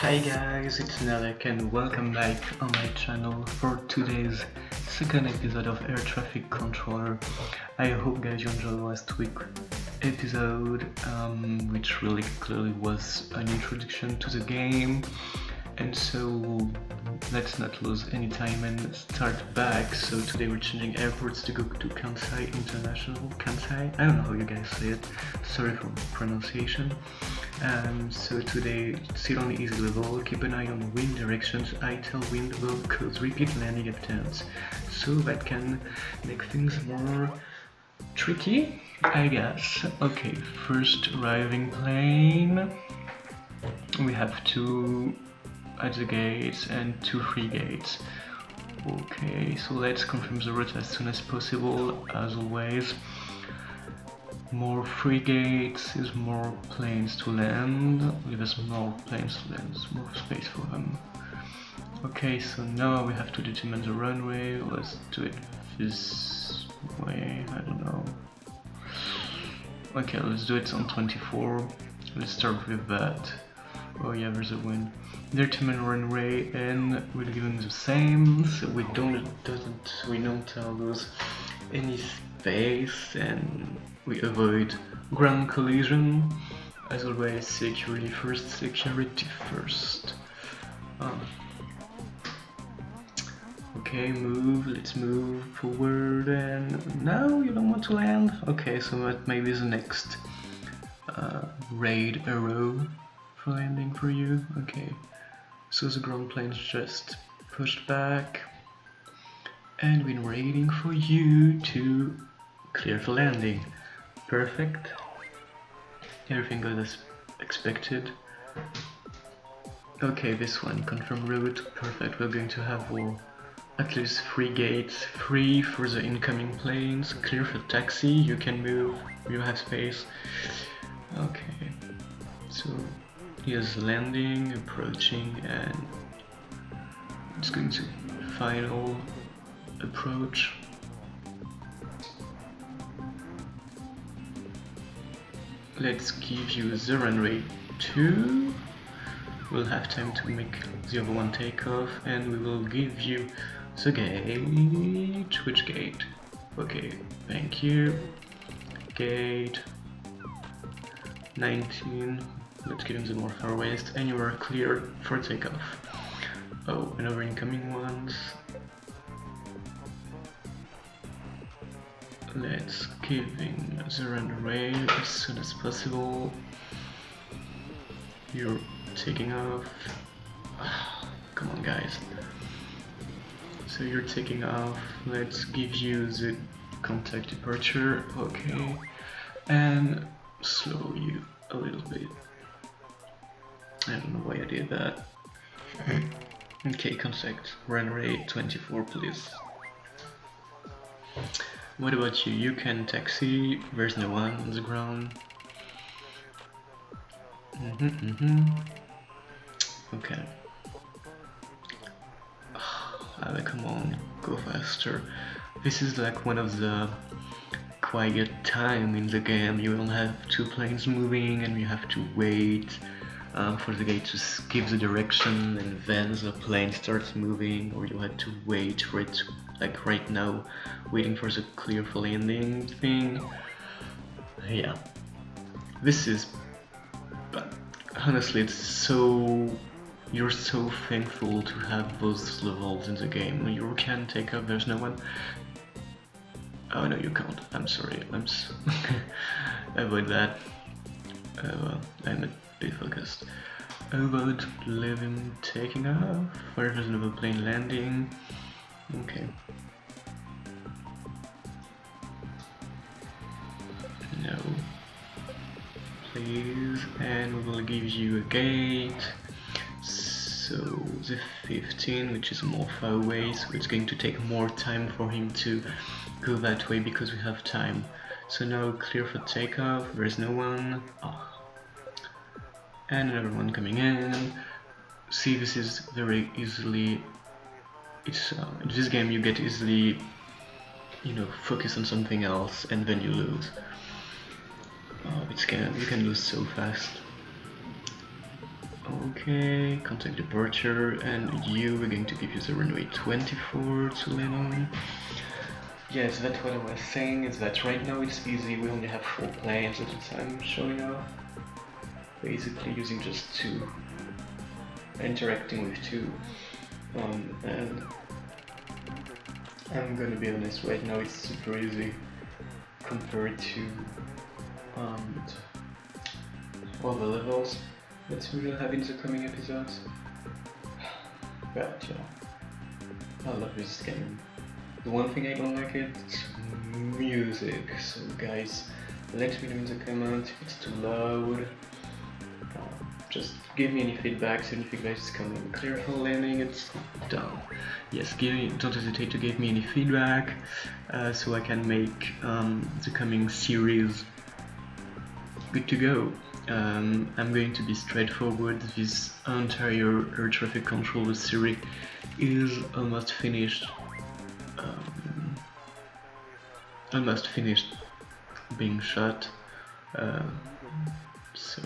Hi guys, it's Nelek and welcome back on my channel for today's second episode of Air Traffic Controller. I hope guys you enjoyed last week's episode, which really clearly was an introduction to the game. And so let's not lose any time and start back. So today we're changing airports to go to Kansai International. Kansai? I don't know how you guys say it. Sorry for pronunciation. So today sit on the easy level, keep an eye on wind directions, tell wind will cause repeat landing attempts. So that can make things more tricky, I guess. Okay, first arriving plane. We have two at the gates and two free gates. Okay, so let's confirm the route as soon as possible, as always. More free gates is more planes to land, with us more planes to land, more space for them. Okay, so now we have to determine the runway. Let's do it this way, I don't know. Okay, let's do it on 24. Let's start with that. Oh yeah, there's a wind. Determine runway and we'll give them the same, so we don't lose any space and we avoid ground collision. As always, security first. Okay, let's move forward, and no, you don't want to land? Okay, so that maybe is the next raid arrow for landing for you. Okay, so the ground plane's just pushed back, and we're waiting for you to clear for landing. Perfect. Everything goes as expected. Okay, this one, confirm route. Perfect. We're going to have at least 3 gates free for the incoming planes. Clear for taxi. You can move. You have space. Okay. So here's landing, approaching, and it's going to final approach. Let's give you the runway 2. We'll have time to make the other one take off, and we will give you the gate. Which gate? Okay, thank you. Gate 19. Let's give him the more far west, and you are clear for takeoff. Oh, another incoming ones. Let's give him the runway as soon as possible. You're taking off. Come on, guys. So you're taking off. Let's give you the contact departure. Okay. And slow you a little bit. I don't know why I did that. Okay, contact runway 24, please. What about you? You can taxi. There's no one on the ground. Okay. Come on, go faster. This is like one of the quiet time in the game. You will have 2 planes moving and you have to wait for the gate to give the direction, and then the plane starts moving, or you had to wait for it to, like right now, waiting for the clear for landing thing. Yeah, this is, but honestly, it's so, you're so thankful to have those levels in the game. You can take off, there's no one. Oh no, you can't. I'm sorry. Avoid that. Well, I'm a bit focused. Avoid living taking off. Where there's another plane landing. Okay. No. Please. And we will give you a gate. So the 15, which is more far away, so it's going to take more time for him to go that way because we have time. So now clear for takeoff, there's no one. Oh. And another one coming in. See, this is very easily, it's in this game you get easily, focus on something else and then you lose. You can lose so fast. Okay, contact departure, and we're going to give you the runway 24 to land on. Yes, that's what I was saying, is that right now it's easy, we only have 4 planes at a time showing up. Basically using just 2, interacting with 2, and I'm gonna be honest, right now it's super easy compared to all the levels that we will have in the coming episodes. But yeah, I love this game. The one thing I don't like it's music, so guys, let me know in the comments if it's too loud. Just give me any feedback, so if you guys coming clear for landing, it's done. Yes, don't hesitate to give me any feedback, so I can make the coming series good to go. I'm going to be straightforward. This entire air traffic control series is almost finished. Almost finished being shot. So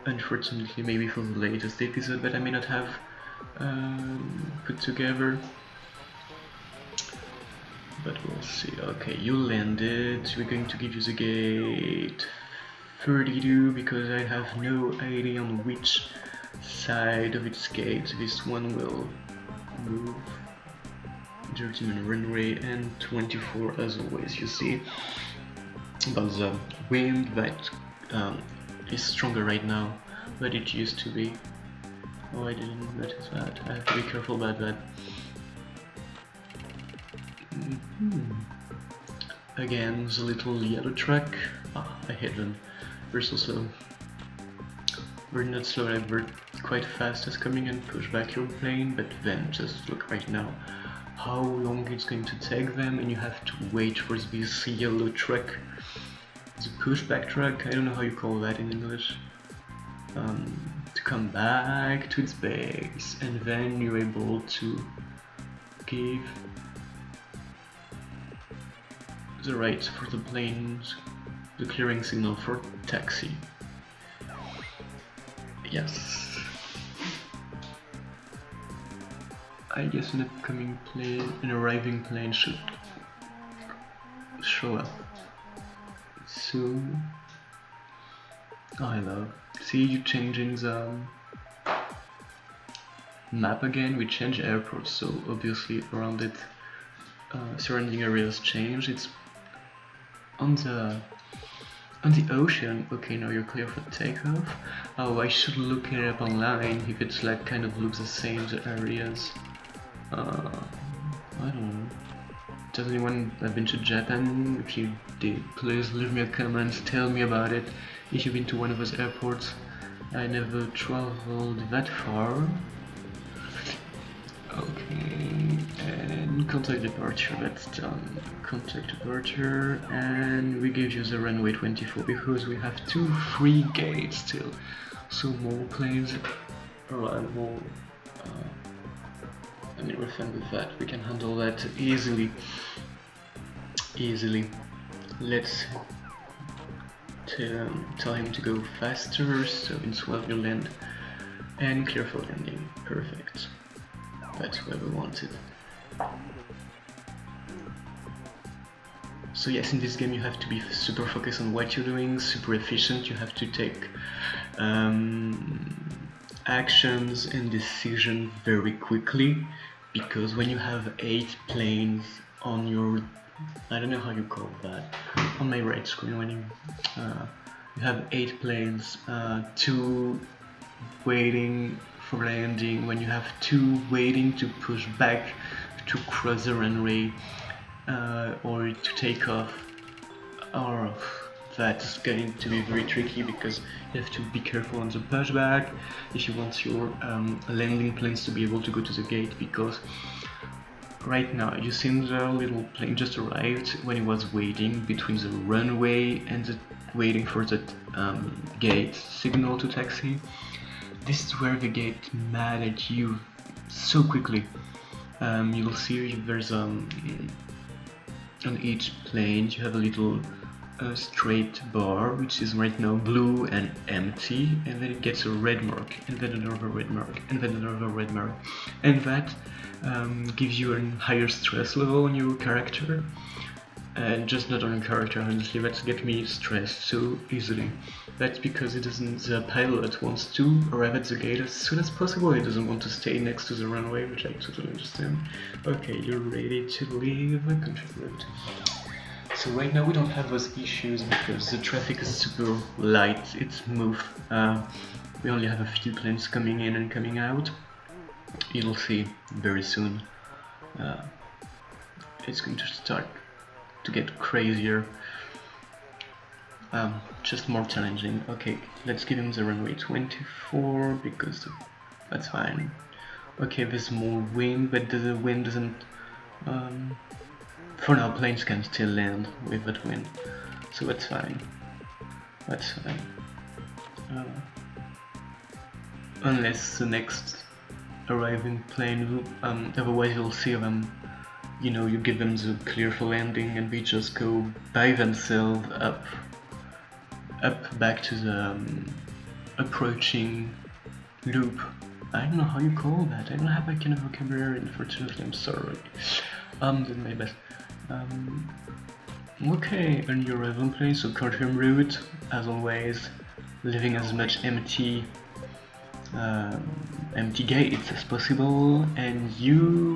unfortunately, maybe for the latest episode that I may not have put together. But we'll see. Okay, you landed. We're going to give you the gate 32 because I have no idea on which side of its gate this one will move. 13 runway and 24 as always. You see about the wind that is stronger right now than it used to be. Oh, I didn't notice that. I have to be careful about that. Again, the little yellow truck. I hate them. We're so slow. We're not slow, like we're quite fast as coming and push back your plane, but then just look right now how long it's going to take them, and you have to wait for this yellow truck, the pushback truck, I don't know how you call that in English, to come back to its base, and then you're able to give the right for the planes, the clearing signal for taxi. Yes. I guess an upcoming plane, an arriving plane should show up soon. Oh, hello. See, you changing the map again. We change airports, so obviously around it, surrounding areas change. It's on the ocean. Okay, now you're clear for takeoff. Oh, I should look it up online if it's like kind of looks the same, the areas. I don't know. Does anyone have been to Japan? If you did, please leave me a comment, tell me about it. If you've been to one of those airports. I never traveled that far. Okay, and contact departure, that's done. Contact departure, and we give you the runway 24 because we have 2 free gates still. So more planes arrive, more I mean, we're fine with that, we can handle that easily. Let's tell him to go faster, so in 12 you land, and clear for landing, perfect. That's where we wanted. So yes, in this game you have to be super focused on what you're doing, super efficient, you have to take actions and decisions very quickly, because when you have 8 planes on your, I don't know how you call that, on my right screen, when you have 8 planes, 2 waiting for landing, when you have 2 waiting to push back to cross the runway or to take off, or that's going to be very tricky because you have to be careful on the pushback if you want your landing planes to be able to go to the gate, because right now you see the little plane just arrived when it was waiting between the runway and waiting for the gate signal to taxi. This is where the gate mad at you so quickly. You'll see there's on each plane you have a little a straight bar, which is right now blue and empty, and then it gets a red mark, and then another red mark, and then another red mark, and that gives you a higher stress level on your character. And just not on character, honestly, that's get me stressed so easily. That's because the pilot wants to arrive at the gate as soon as possible. He doesn't want to stay next to the runway, which I totally understand. Okay, you're ready to leave the country road. So right now we don't have those issues because the traffic is super light, it's smooth. We only have a few planes coming in and coming out. You'll see very soon. It's going to start to get crazier, just more challenging. Okay, let's give him the runway 24 because that's fine. Okay, there's more wind, but the wind doesn't. For now, planes can still land with that wind, so that's fine. That's fine. Unless the next arriving plane, otherwise you'll see them. You know, you give them the clear for landing and they just go by themselves up back to the approaching loop. I don't know how you call that. I don't have that kind of vocabulary, unfortunately. I'm sorry. Did my best. Okay, on your arrival place, so confirm route, as always, leaving as much empty gates as possible, and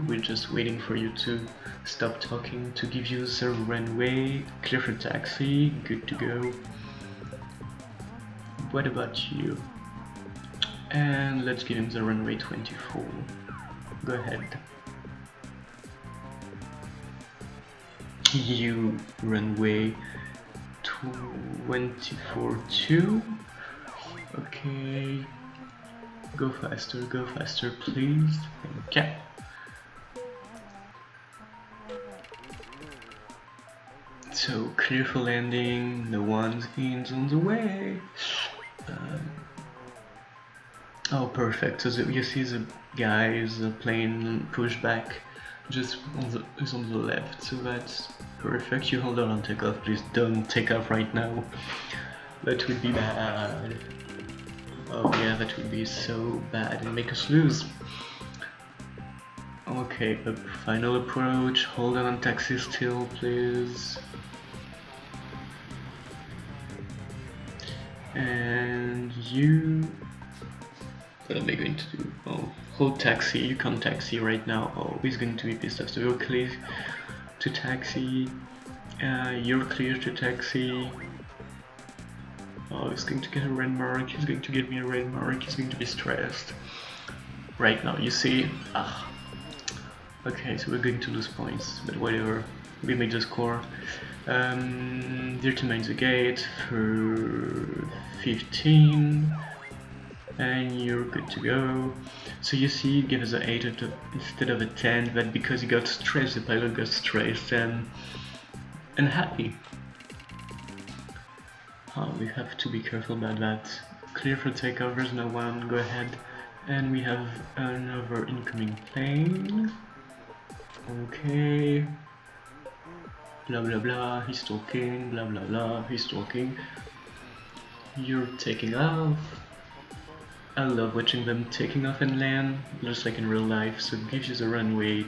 we're just waiting for you to stop talking to give you the runway, clear for taxi, good to go. What about you? And let's give him the runway 24. Go ahead. You runway 24-2. Okay. Go faster, please. Okay. So clear for landing. No one's on the way. Oh, perfect. So you see the guys, the plane push back, just is on the left. So that's perfect. You hold on and take off. Please don't take off right now. That would be bad. Oh yeah, that would be so bad and make us lose. Okay, final approach. Hold on taxi still, please. And you... What am I going to do? Oh, hold taxi. You can't taxi right now. Oh, he's going to be pissed off. So you're clear to taxi. You're clear to taxi. Oh, he's going to get a red mark, he's going to give me a red mark, he's going to be stressed. Right now, you see? Okay, so we're going to lose points, but whatever. We made the score. Determine the gate for 15. And you're good to go. So you see, give us an 8 instead of a 10, but because he got stressed, the pilot got stressed and unhappy. We have to be careful about that. Clear for takeovers, no one, go ahead. And we have another incoming plane. Okay. Blah blah blah, he's talking, blah blah blah, he's talking. You're taking off. I love watching them taking off and land, just like in real life. So it gives you the runway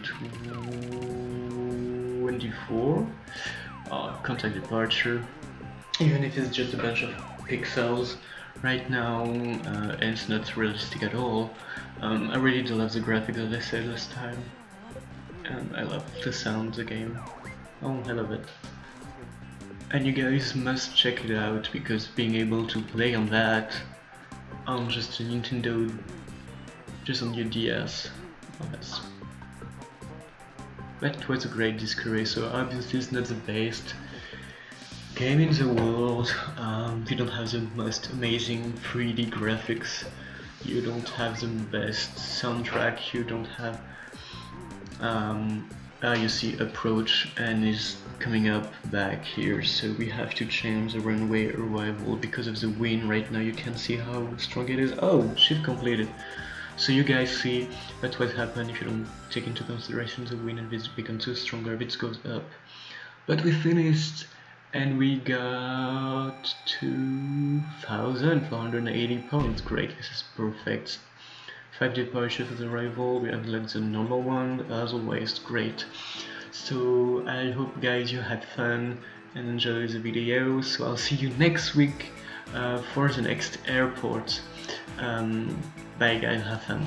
24. Contact departure. Even if it's just a bunch of pixels right now, and it's not realistic at all. I really do love the graphics, as I said last time, and I love the sound of the game. Oh, I love it. And you guys must check it out, because being able to play on that, on just a Nintendo, just on your DS, that was a great Disco Racer. Obviously it's not the best game in the world. You don't have the most amazing 3D graphics, you don't have the best soundtrack, you don't have you see approach and is coming up back here, so we have to change the runway arrival because of the wind. Right now you can see how strong it is. Oh, shift completed. So you guys see that's what happens if you don't take into consideration the wind and this becomes too stronger, it goes up. But we finished And we got 2,480 points. Great, this is perfect. 5 departures as arrival, we unlocked the normal one, as always, great. So I hope guys you had fun and enjoyed the video, so I'll see you next week for the next airport. Bye guys, have fun.